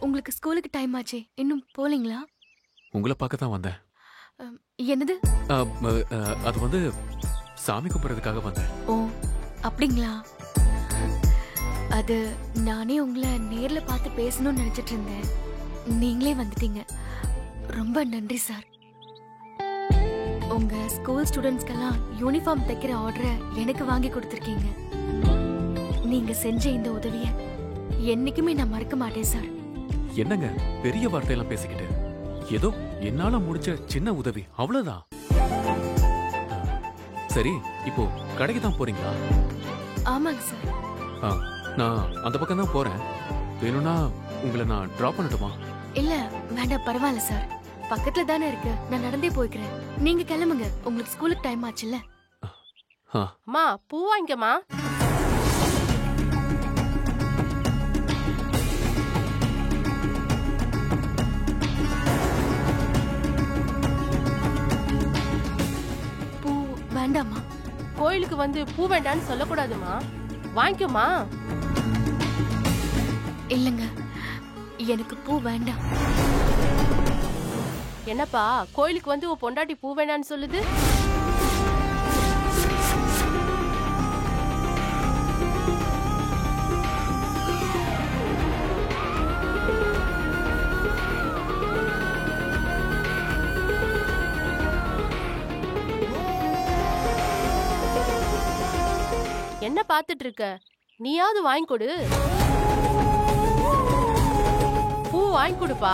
உங்களுக்கு ஸ்கூலுக்கு டைம் ஆச்சே, இன்னும் போலீங்களா? உங்களை பார்க்க தான் வந்தேன். என்னது? அது வந்து சாமி கும்பிட்றதுக்காக வந்தேன். ஓ அப்படிங்களா? அது நானே உங்களை நேர்ல பார்த்து பேசணும்னு நினைச்சிட்டு இருந்தேன். நீங்களே வந்துட்டீங்க. ரொம்ப நன்றி சார். உங்க ஸ்கூல் ஸ்டூடெண்ட்ஸ்க்கெல்லாம் யூனிஃபார்ம் தைக்கிற ஆர்டரை எனக்கு வாங்கி கொடுத்துருக்கீங்க. நீங்க செஞ்ச இந்த உதவியை என்னைக்குமே நான் மறக்க மாட்டேன் சார். என்னங்க பெரிய வார்த்தையெல்லாம் பேசிக்கிட்டு? ஏதோ என்னால முடிஞ்ச சின்ன உதவி, அவ்வளவுதான். சரி, இப்போ கடைக்கு தான் போறீங்களா? ஆமாங்க சார். நான் அந்த பக்கம் தான் போறேன். வேணும்னா உங்களை நான் டிராப் பண்ணட்டுமா? இல்ல வேண்டாம், பரவாயில்ல சார். பக்கத்துல தானே இருக்கு, நான் நடந்தே போய்க்கிறேன். நீங்க கிளம்புங்க, உங்களுக்கு ஸ்கூலுக்கு டைம் ஆச்சுல்ல. அம்மா பூ வாங்கிக்கம்மா. பூ வேண்டாமா? கோயிலுக்கு வந்து பூ வேண்டான்னு சொல்லக்கூடாதுமா, வாங்கிக்கோமா. இல்லங்க, எனக்கு பூ வேண்டாம். என்னப்பா கோயிலுக்கு வந்து உன் பொண்டாட்டி பூ வேண்டான்னு சொல்லுது? என்ன பாத்துட்டு இருக்க? நீயாவது வாங்கி கொடு. பூ வாங்கி கொடுப்பா.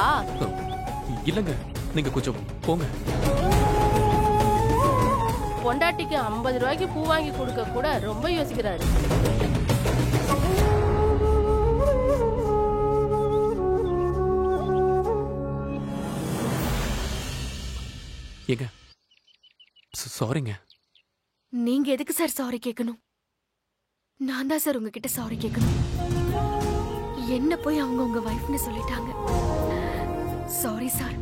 இல்லங்க, நீங்க கொஞ்சம் போங்க. பொண்டாட்டிக்கு 50 ரூபாய்க்கு பூ வாங்கி கொடுக்க கூட ரொம்ப யோசிக்கிறாரு. ஏங்க சாரிங்க. நீங்க எதுக்கு சார் சாரி கேட்கணும்? நான் தான் சார் உங்ககிட்ட சாரி கேட்கணும். என்ன போய் அவங்க உங்க வைஃப்னு சொல்லிட்டாங்க. Sorry sir.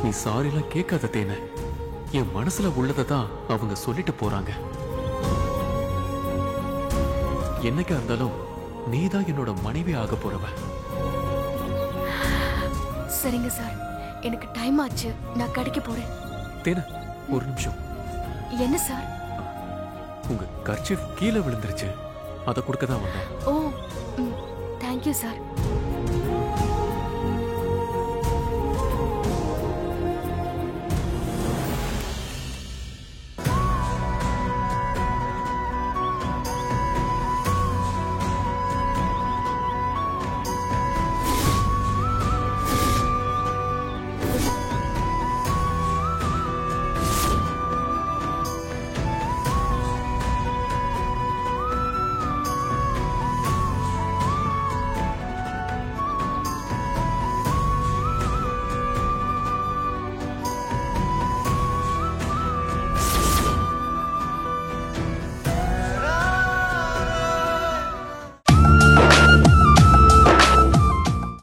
நீ சாரிலாம் கேட்காத தேனே. என் மனசுல உள்ளதை தான் அவங்க சொல்லிட்டு போறாங்க. என்னைக்கா இருந்தாலும் நீதான் என்னோட மனைவி ஆக போறவ. சரிங்க சார், எனக்கு டைம் ஆச்சு, நான் கடைக்கு போறேன். தேனே, ஒரு நிமிஷம். என்ன சார்? உங்க கர்ச்சீஃப் கீழே விழுந்துருச்சு, அதை கொடுக்க தான் வந்தேன். ஓ தேங்க்யூ சார்.